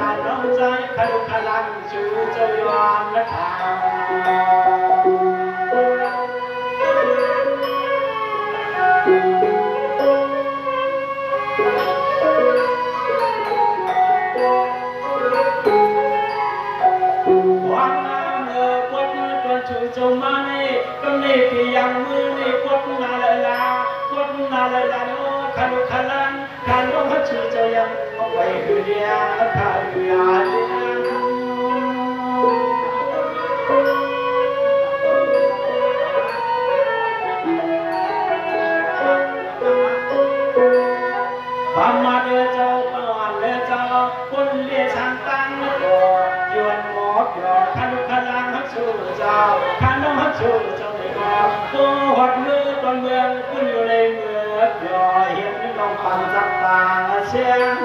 ลานน้องใจคลุขลันชูเจ้ายอนและทางวันน้ำปวดตัวชูเจ้ามาในก็ในที่ยังมือในปวดนาลาปวดนาลาโนคลุขลันการน้องชูเจ้ายังไปคือเดียข้าอยู่ยาเดียพามาเดือเจ้าปานเดือเจ้าคนเลี้ยช่างตั้งก็ยวนหมอกยอคลุขลันฮักชูเจ้าข้าน้องฮักชูเจ้าไม่ก็ตัวหัดมือตอนเมืองคุณอยู่ในเมืองยอเห็นน้องฟังจับตาเสียง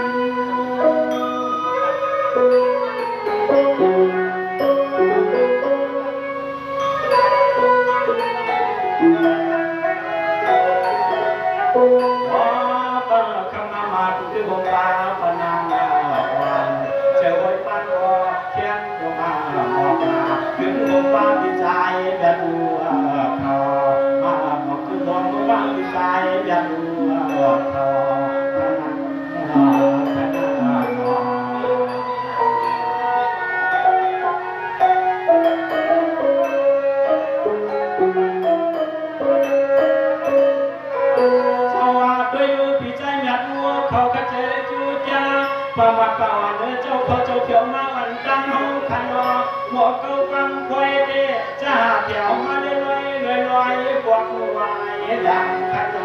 ประวัติประวัติเจ้าเขาเจ้าเขียวมาวันตั้งห้องคันว่าหมอกเก่าฟังควยเดจะหาแถวมาได้ลอยปวดหัวดังคันน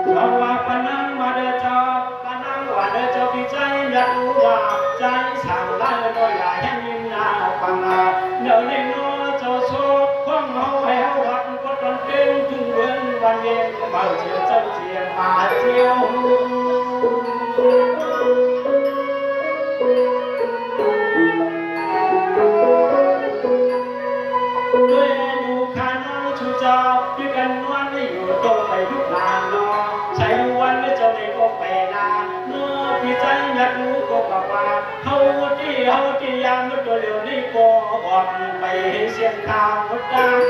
เจ้าว่าปนังมาเด้อเจ้าปนังว่าเด้อเจ้าพี่ใจอยากรู้ว่าใจสั่งไล่ลอยใหญ่ฟังเดี๋ยวนี้น้อเจ้าโชคของเฮาแหววัดก็ตอนเก่งถึงเว้นวันเย็นเบาเจียวเจ้าเจียมาเจียวด้วยดูขาน้องชูเจ้าด้วยกันนวลไม่อยู่โตไปทุกนานน้อใช้วันไม่เจ้าในก็ไปนาน้อพี่ใจอยากรู้ก็กลับมาเฮาที่ยามตัวเดียวนี่ก็ออกไปเสียงข่าวดัง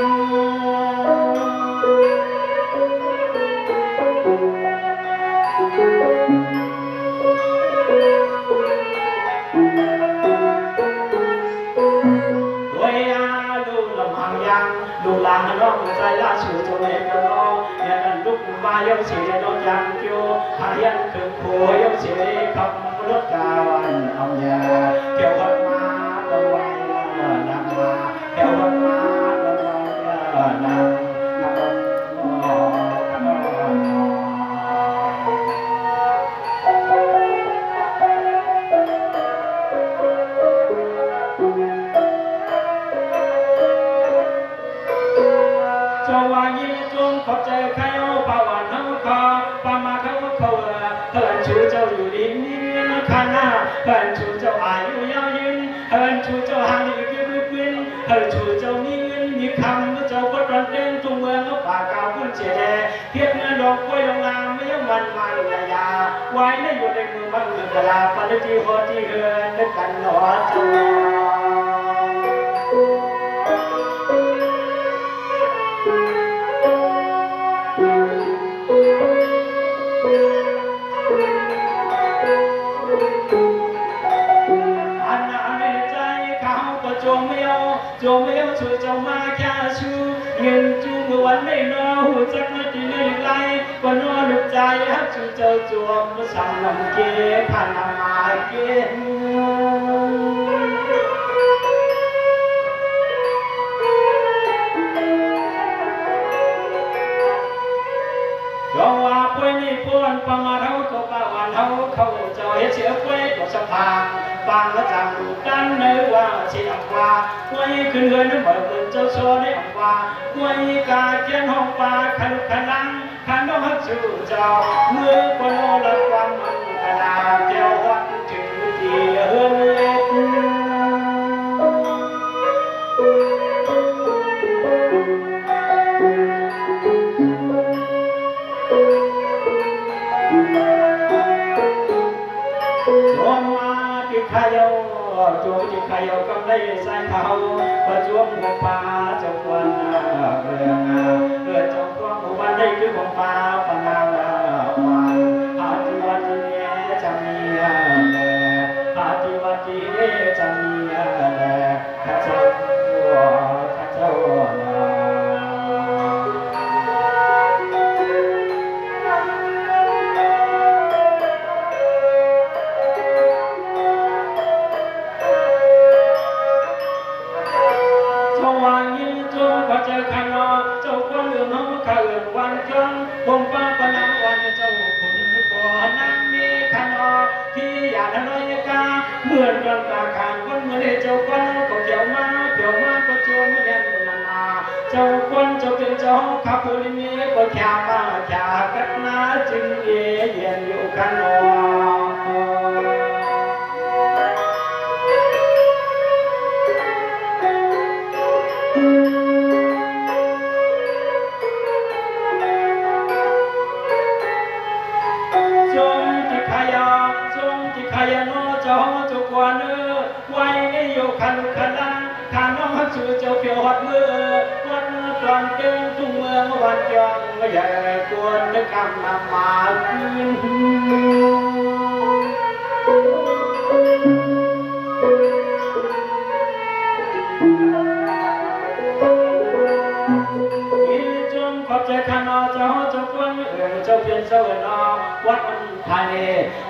ด้วยดูลำพังยังดูลางน้องใจล่าชูตัวเองก็น้องเนี่ยนั่นลุกมายกเสียน้องยังเกี่ยวหายันคือโคยกเสียขับรถกาวันเอายาเกี่ยวกับมาตัวไว้นำมาเกี่ยวกับมาตัวไว้นำจงวางยิ้มจงขอบใจใครเอาป่าวันเอาคอป่ามาเขาเฮินชูเจ้าอยู่ดินนี่ข้าหน้าเฮินชูเจ้าอายุยาวยืนเฮินชูเจ้าหางอีกยืนเฮินชูเจ้ามีเงินมีคำเจ้าก็ตรัสเต้นทุ่งเมืองป่าเก่าขึ้นเจดเทียบเงินดอกกล้วยดอกงามไม่ยังวันยาไว้ในอยู่ในมือมันเงินกะลาปันที่หัวที่เฮินด้วยกันหนอเจ้าจงไม่เอาช่วยเจ้ามาแค่ชูเงินจูเมื่อวันไม่นอหูจักนาทีเลื่อนไล่ก็นอหนุกใจฮักชูเจ้าจวบมาสั่งลำเกผ่านมาเกณจงว่าป่วยนี่ป่วนประมาเท่าก็ป่าวันเท่าเขาเจ้าเฮ็ดเสียป่วยก็สะพานบางละจังดูกันเนื้อว่าเสียงว่าป่วยขึ้นเรือนเบิกเงินเจ้าโซได้ออกว่าป่วยกาเจียนห้องป่าขลุขลังขันน้องฮักชูเจ้าเมื่อคนโอละวันมันขนาดเจ้าวัดถึงที่เฮือนเล็ก ประจวบหัวป่าเจ้าควันเรือเจ้าควันหัวได้คือของป่าปนางวันหาที่วัดที่นี้จะมีหาที่วัดที่นี้จะมีข้าเจ้าข้าเจ้าเจ้าขันเจ้าคนเอื้อมข้าเอื้อมวันจังผมป้าปนางวันเจ้าคุณก่อนนั้นมีขันที่อยากน้อยกาเหมือนกันตาขานคนเมื่อเจ้าคนก็เกี่ยวมาก็จวนเรียนนาเจ้าคนเจ้าเป็นเจ้าข้าผู้นี้ก็แค่มาแค่กันนาจึงเย็นอยู่กันขันขันลังขันน้องชื่อเจ้าเพียวหัดมือวัดตอนเก่งทุ่งเมืองวันยองใหญ่กวนนึกคำมาขอบใจขันเจ้าควนเจ้าเพียนเจ้าวัดไทย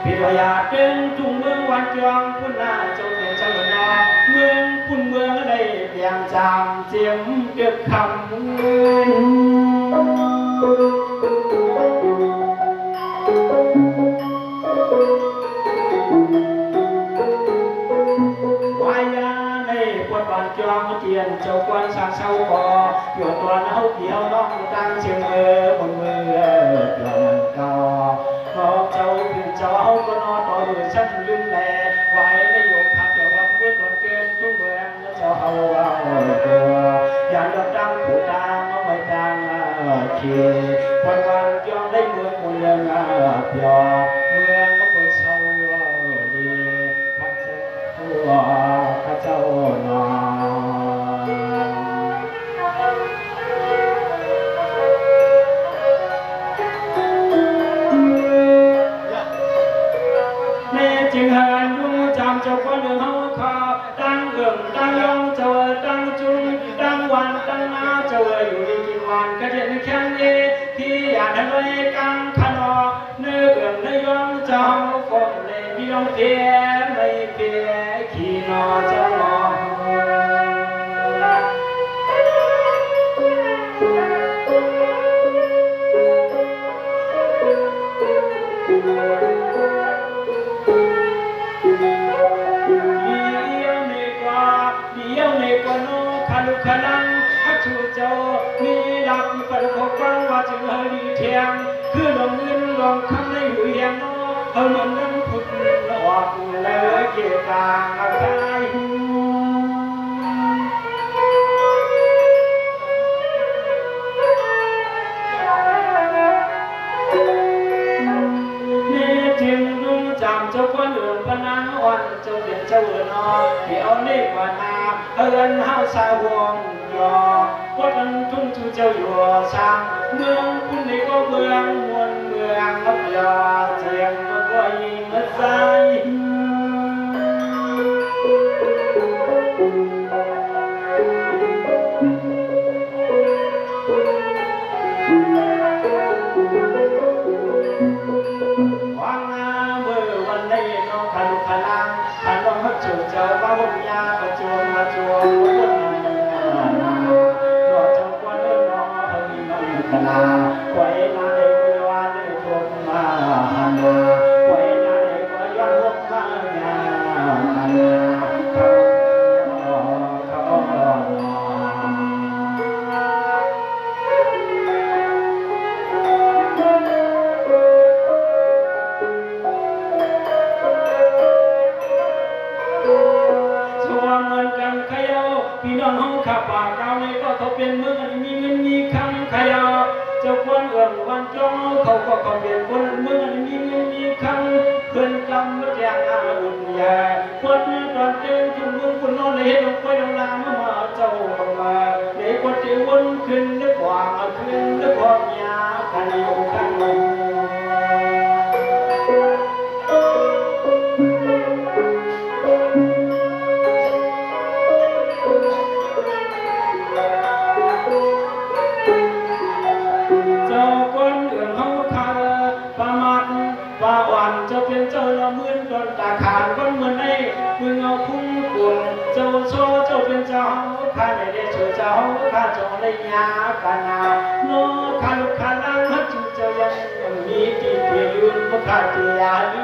พิทยาเก่งทุ่งเมืองวันยองพุ่นหน้าเจ้าเพียนเจ้าเมืองคุณเมืองได้เพียงจางเจียมเก็บคำวายาในปวดบานจองเจียนเจ้าควนสางเศร้าคอเกี่ยวตัวเน่าเกี่ยวน้องตั้งเชียงบนมือเกี่ยวมันเก่าขอบเจ้าเป็นเจ้าก็นอนต่อหรือฉันลืมแลไว้ในโยมขับเกี่ยววันเมื่อตอนเกณฑ์ทุ่งเมืองเจ้าเอาตัวอย่างดังผู้ตามมาไม่ดังเขียวันวันยอมได้เมืองเมืองเปียเมืองก็เป็นเศร้าดีข้าเจ้านอนจึงหันดูจำเจ้าคนเฮาคาตั้งเอื้อมตั้งยองเจ้าตั้งจุงตั้งวันตั้งนาเจ้าอยู่ดีกินวันกระเด็นแข็งเอที่อยากน้อยกังขนอเนื้อเอื้อมเนื้อยองเจ้าคนในมีน้องเทียไม่เพียขี้นอเจ้าขลังฮัชูเจ้ามีดักเป็นของฟังว่าจึงเฮลีเทียงคือลงเงินลงคำในหูเฮียงเฮาเหมือนน้ำผุดหลอกเลยเกี่ยกางอะไรนี่จึงนุ่งจำเจ้าคนอื่นพนังอ่อนเจ้าเปลี่ยนเจ้าอื่นเดี๋ยวนี่กว่านาเอิญห้าวสาวงยอวัดอันทุ่งชูเจ้าอยู่สร้างเมืองคุณนี่ก็เมืองมวลเมืองอับยาเสียงก็ยิงมาใจวังเมื่อวันนี้น้องขันขลังขันน้องฮักจูเจ้าบ้าหุ่นยาประจวบมาจวบนาไว้นาเด็กวันเด็กคนมานาไว้นาเด็กก็ย้อนลงมานาส่วนเหมือนกันขยาวพี่น้องห้องขับป่าเก่าในก็เขาเป็นเมืองมีเงินมีคำขยาวเจ้าคนเอื้อมวันจ้องเขาก็ขอเปลี่ยนคนเมืองมีเงินมีคำเพื่อนจำมาแจกอาอุ่นยาคนตอนเต้นทุ่งเมืองคุณนอนในเห็นลงไปลงลางมาเจ้า นขึ้นนึกหวังขึ้นนึกหวังยากันอยู่กันจะเป็นเจ้าละเมือนโดนตาขานคนเหมือนไอ้มึงเอาคุ้มกุนเจ้าโซ่เจ้าเป็นเจ้าข้าไม่ได้ช่วยเจ้าข้าจงได้ยากันนาโนข้าลูกข้าลังฮัจุเจ้ายังมีที่เพียยืนพวกข้าที่ยาลื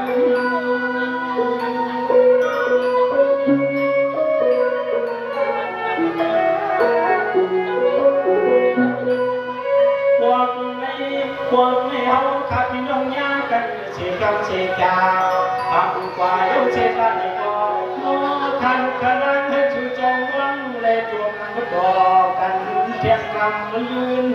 พวกไม่เอาข้าพี่น้องยากันเสียกำเสียกาทำกว่าเย้าเสียกันในก่อนโน้ขันกระดังให้ชูจงวังเลยจวงก็ต่อกันเทียงกำมันยืน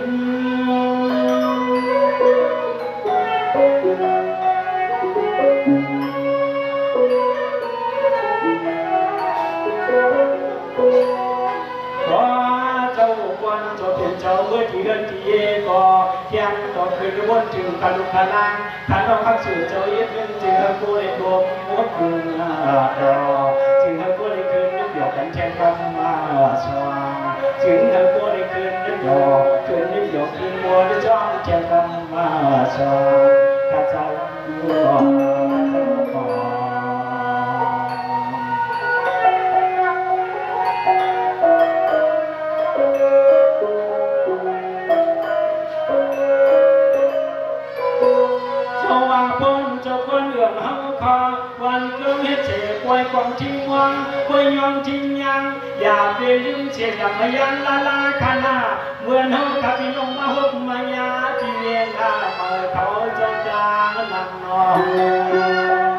เจ้าเมื่อที่เดินที่เย่ก็เที่ยงต่อคืนวนถึงขันลุกขันลังขันน้องขันสู่เจ้าเย็ดนึงจึงให้ผู้ได้รวมหัวคืนรอจึงให้ผู้ได้คืนนึกเดี่ยวกันแทนกันมาสว่างจึงให้ผู้ได้คืนนึกเดี่ยวคืนนึกเดี่ยวคืนมัวได้จ้องแทนกันมาสว่างข้าเจ้าวันเกิดเหตุเจ็บป่วยความทิ้งวังป่วยยอมทิ้งยังอย่าไปลืมเสียอย่างมายันลาลาคานาเหมือนเฮาขับพี่น้องมาหกมายาที่เวียนหน้าเมื่อเขาจงจางนำนอง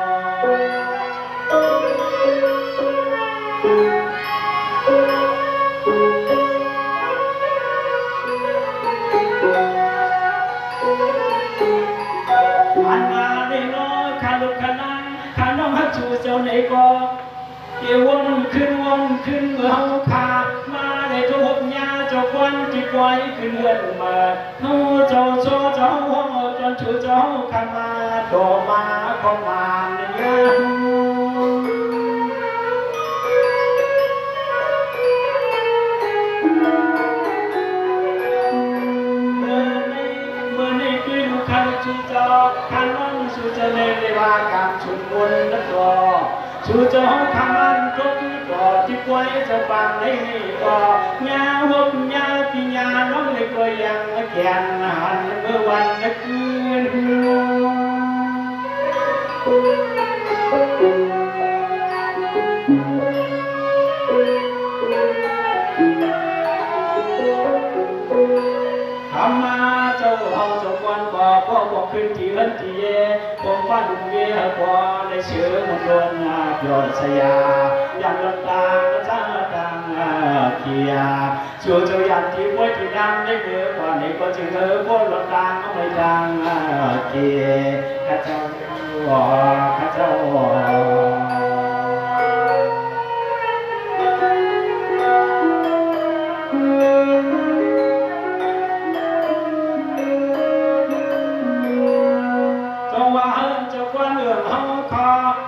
อันนาได้น้อยขาลุกขนังขาน้องฮักชูเจ้าในก็เกี่ยววนขึ้นเมื่อเฮาขามาได้ทุกยาเจ้าควันที่ปล่อยขึ้นเลื่อนมาเฮาเจ้าโซเจ้าห้องจนชูเจ้าขามาโตมาของมาเนี่ยชูเจ้าขันวันชูเจ้าในเวลาการชุมนุมนักรอชูเจ้าขันวันก็ที่ก่อที่ป่วยเจ้าปางในนี่ก่อยาหกยาปียาน้องในก็ยังแก่นหันเมื่อวันคืนทำมาเจ้าเฮาเจ้าควันบ่พ่อบอกขึ้นที่เล่นที่เย่ผมว่าดุเวียบ่ได้เชื่อมันโดนยอดสยาอย่างลำตาจ้าตังเขียชูเจ้ายันที่ป่วยที่นั่งได้เมื่อก่อนนี้ก็จึงบ่ลำตาไม่ดังเขียข้าเจ้าข้าเจ้า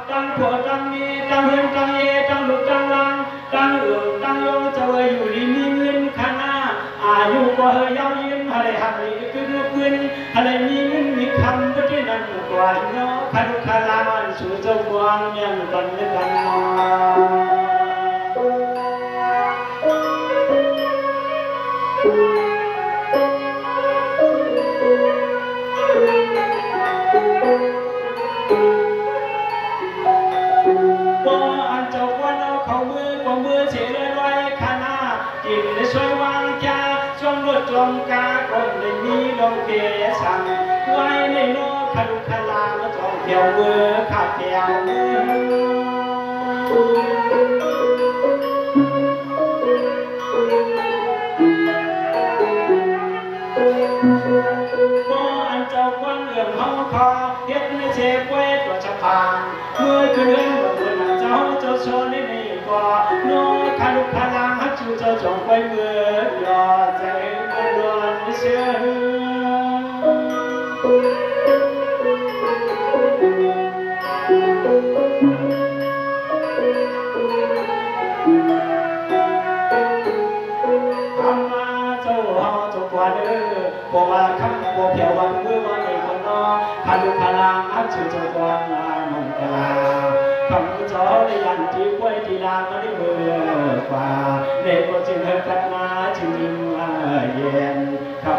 ตั้งผัวตั้งเมียตั้งเฮือนตั้งเย่ตั้งลูกตั้งหลานตั้งตั้งโยเจ้าอยู่ดีมีเงินขนาอายุก็ยาวยืนอะไรหักนี่คือลูกเงินอะไรมีเงินมีคำก็ที่นั่นกว่าเนาะขันขลานสู่เจ้ากวางยังตันกันเนาะกินในช่วยวางจาช่วงรถจงกาคนได้มีลงเกยสั่งไว้ในโลกขลุขลามาจองเที่ยวมือขับเที่ยวมือบ่อันเจ้าควันเอื้อมเฮาคอเฮ็ดในเชฟเวทตัวชะพานเมื่อคืนเมื่อวันเจ้าโซนในนี่ก็โน้ขลุขลาฮักชูเจ้าจงไปเมื่อยอดใจ กว่าเด้อบ่ว่าคำบ่เพียววันมือว่าในคนน้องคาลุคาลางอัจฉริยะกว่ามงกลาคำจอได้ยันที่กล้วยที่ลางก็ได้เมื่อกว่าเด็กก็จึงเฮิกันมาจึงยิ่งเย็นเขา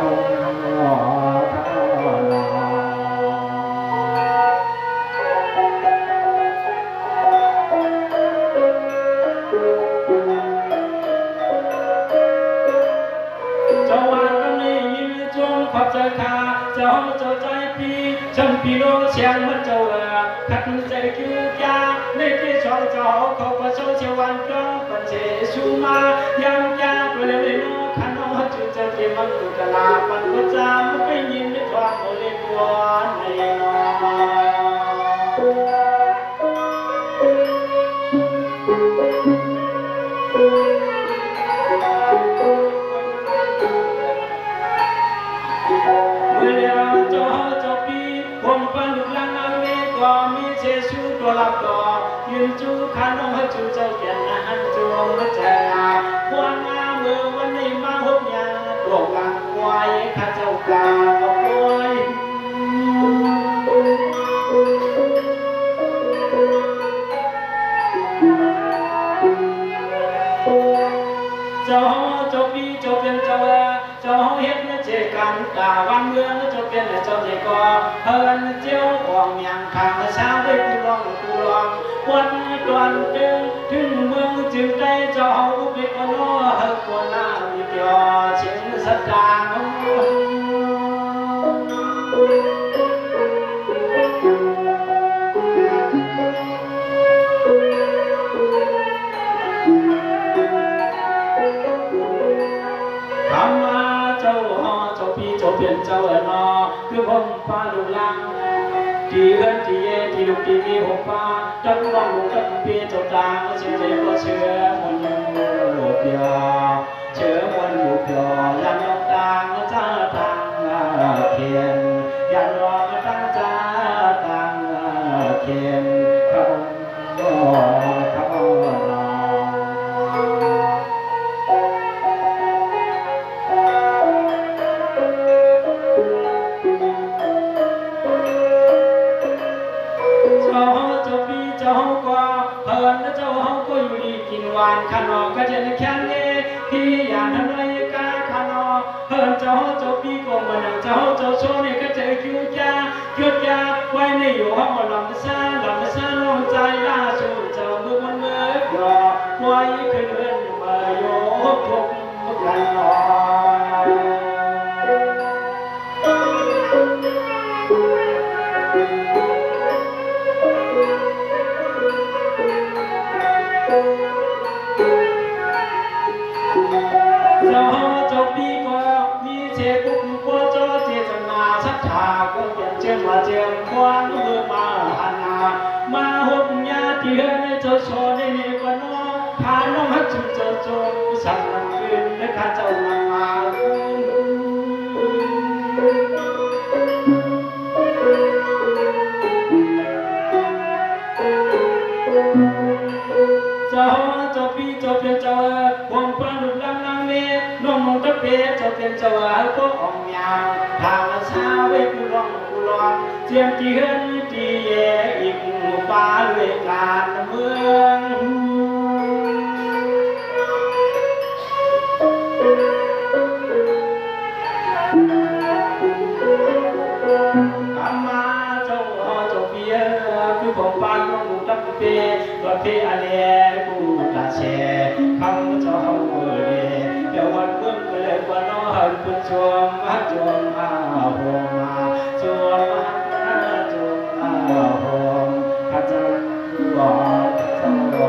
ขอบใจข้าเจ้าใจพี่ฉันพี่โลเชียงมันเจ้าขัดใจคิวยาในที่ชอบเจ้าเขาประชดเชวันกลางปัญเจชูมายังยาเปลือยโนขันน้องจุดจะเก็บมันกุกลาปันกุจามไม่ยินไม่ทว่าโมเลกวนในน้มีเชชูตัวลับต่อยืนจูขันน้องให้จูเจ้าเกียรติหันจวงมาเจอควงงามือวันนี้มาหกยาตัวกลางไว้ข้าเจ้ากลางเอาไว้เจ้าปีเจ้าเป็นเจ้าเฮ็ดเจกันตาวันเมืองเจ้าเป็นเจ้าเจก็เฮินเจ้าห่วงยังทางเช้าได้กูลองวันตอนดึงถึงเมืองจึงได้เจ้าอุปกรณ์เฮิกวนนาวิเดียเชิงสัตตาเปลี่ยนเจ้าเนาะคือผมฟ้าลุกลังที่เฮือนที่เย่ที่ลูกที่มีหกฟ้าจับน้องลูกกับเปียเจ้าตาเชื่อใจก็เชื่อมันอยู่เปียเชื่อมันอยู่เปียยันยกตางจ้าตางเขียนยันรอตั้งจ้าตางเขียนเขาวันขนมก็จะในแค่นี้ที่อยากทำอะไรกาขนมเฮิร์นเจ้าปีกงมันเจ้าโชว์นี่ก็จะคิวยาไว้ในอยู่ห้องลำซ่าลงใจล่าสุดเจ้ามือมันเมื่อกรอไว้ขึ้นเรื่อนมาโยกพกกันหน่อยเจ้าปีก็มีเชกุกกัวเจ้าเจตนาศรัทธาก็เปลี่ยนเชื่อมาเจียมควันมือมาหันมาหกญาติเฮือนเจ้าโชในนี้ก็น้องพาน้องฮัดจุเจ้าโจสั่งคืนและข้าเจ้ามาเจ้าปีเจ้าเป็นเจ้าควงปลาดุกลังนางเมฆน้องมองตะเปียเจ้าเป็นเจ้าพวกอ่องยางทางเช้าไว้กูลองเจียมที่เฮือนที่แย่อีกปลาเลยการเมืองมาเจ้าเปียคือผมปานน้องตะเปียตัวเปียอะไรกูตาเชคำเจ้าเมื่อเดี๋ยววันเมื่อเลยว่าน้องคุณชมมาชมมาโฮมาชมมาโฮมข้าเจ้าบอกเจ้าบอ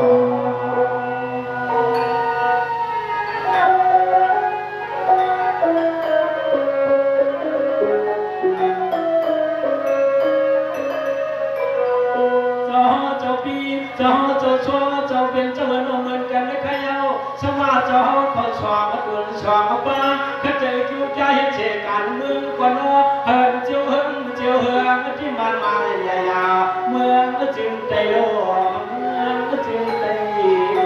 กเจ้าปีเจ้าชัวเจ้าเป็นเจ้าเหมือนกันไม่ใครเอาสมาเจ้าขอชวมาตัวชวมาบ้าข้าเจ้าคิวใจเช่การเมืองกว่าน้อเฮิร์นเจียวเฮืองที่มันมาใหญ่เมืองจึงใจโลเมืองจึงใจโล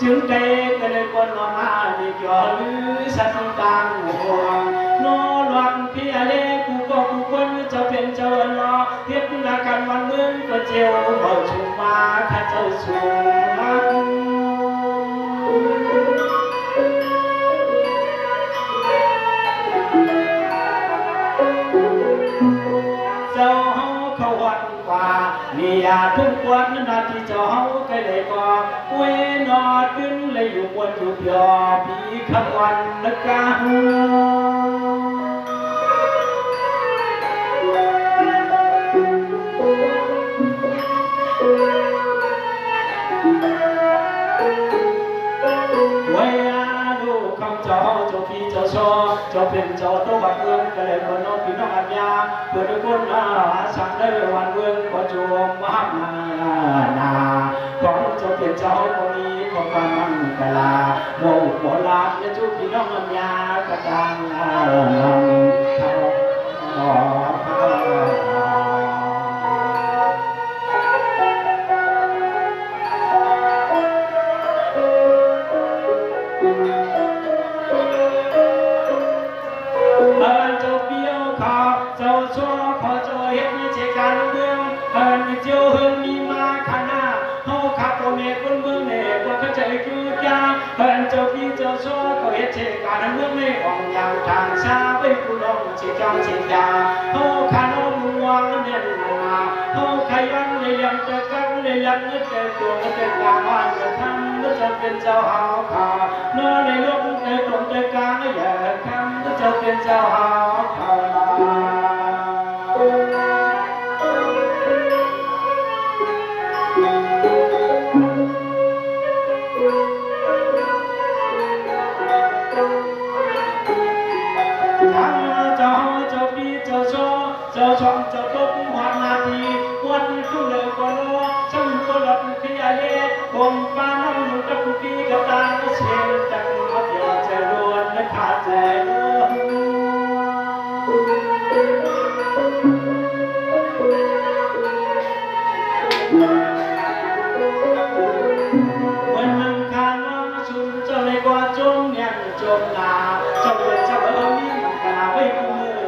จึงได้ก็เลยคนนอนมาดีเกี่ยวหรือสัตว์ต่างห่วงนอหลวงพี่อะไรกูก็กูคนจะเป็นเจ้าเนาะเฮ็ดนาการวันเมืองก็เจียวบ่ชุมมาข้าเจ้าสูงเจ้าเฮาเขาวัดกว่านี่ยาทุกวันนาที่เจ้าเฮาก็เลยก็เวนอดึงเลยอยู่บนอยู่เพียปีคำวันนักการเจ้าเป็นเจ้าตัววัดเมืองก็เลยคนน้องพี่น้องอัญญาเพื่อทุกคนสั่งได้วันเมืองก็จงมหานาของเจ้าเป็นเจ้าคนนี้ของความมั่นกลาโมโหลาจะจุพี่น้องอัญญากระดังเจ้าเฮิงมีมาขนาเฮาขับโอเมคนเมืองเน่บ่เข้าใจคือจ้าเพิ่นเจ้าพี่เจ้าโซก็เฮ็ดเทการเมืองในอ่องยางทางชาไว้ผู้ลองสิจังสิยาเฮาขนมวางเน่นนาเฮาขยันเลยยังจะกันเลยยังเงินแต่ตัวก็เป็นกาวันจะทำก็จะเป็นเจ้าเฮาขาเนาะในโลกในตรงใจกลางอย่าคำก็จะเป็นเจ้าเฮาขาเจ้าช่องเจ้าตุ๊กหัวนาทีวันทุเลก็รอช่างก็หลับพี่อาเล่คงป้าน้องอยู่กับพี่กับตาเชียงจังมาเดียวใจรวนและขาดใจวันนั้นข้าน้องชุนเจ้าในกว่าจมเนี่ยจมนาเจ้าเป็นเจ้ามีกาไว้กูมือ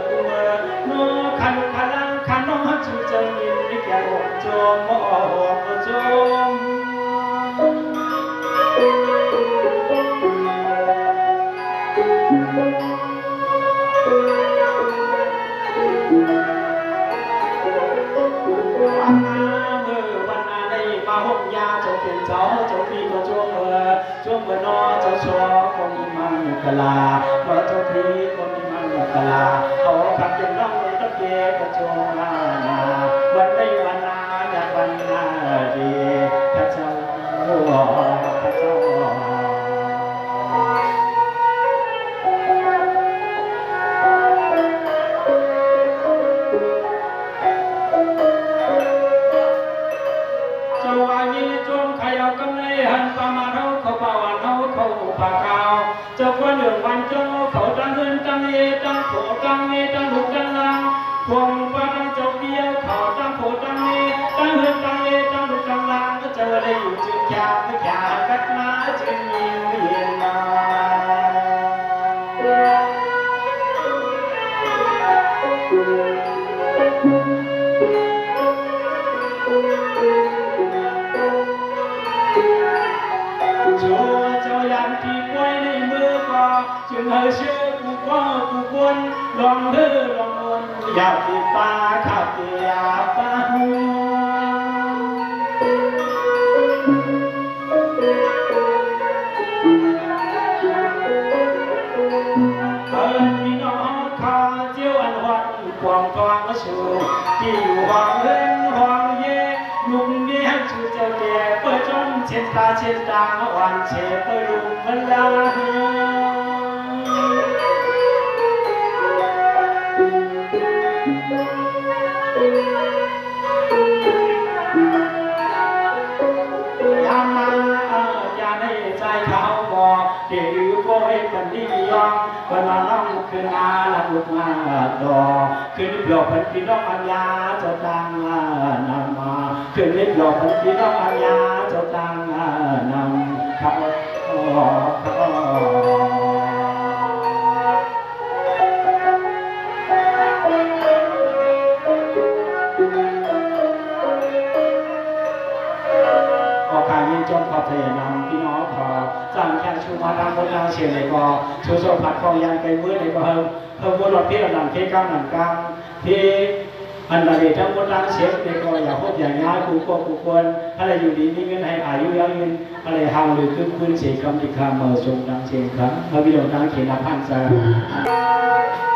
โน้ขันขันขันน้องชูเจ้ายินไม่แก่หัวจมมอหัวจมวันนาได้มาห่มยาเจ้าเป็นเจ้าเจ้าพี่ก็ช่วงเมื่อนอเจ้าชัวก็มีมันกะลาเมื่อเจ้าพี่ก็มีมันกะลาเขาขับเป็นน้องตะเกียกระโจมนาวันได้วันนาอยากวันนาดีพระเจ้าพระเจ้าเจ้าคนหนึ่งวันเจ้าเขาตั้งเงินตั้งเอตั้งโผตั้งเอตั้งลูกตั้งลางพวงป้าตั้งเจ้าเบี้ยวเขาตั้งโผตั้งเอตั้งเงินตั้งเอตั้งลูกตั้งลางก็เจ้าได้อยู่จึงยาไม่ยากัดมาจึงมีเวียนมาจึงเฮเชื่อกูว่ากูควรลองเด้อลองวนอยากติดปลาขับอยากปลาหูพี่น้องข้าเจ้าอันวัดความทองมาสู่ที่อยู่ห้องเล่นห้องเย่นุ่มเลี้ยงชูเจ้าแก่เปิดจนเช็ดตาเช็ดตาวันเช็ดเปิดลุมมันลาเดี๋ยวก็ให้คนที่ยอมคนมาน้องคืนอาลับลุกมาดอคืนเดียวเป็นพี่น้องอัญญาเจ้าตังนำมาคืนเดียวเป็นพี่น้องอัญญาเจ้าตังนำครับ จงขอบเทนำพี่น้องขอสร้างแค่ชูมาทางบนทางเชียงในกอชูโซผัดคองยันไกมือในกอเพิ่มบุญหลอดพี่หลังเทก้ามหลังกลางที่อันใดทั้งบนทางเชียงในกออย่าพบอย่างง่ายกูควรอะไรอยู่ดีนี่เงินให้อายุยังเงินอะไรห่างหรือขึ้นเสียคำติดคำเมื่อทรงดังเชียงครับพระวิโรจน์ดังเขียนพันธ์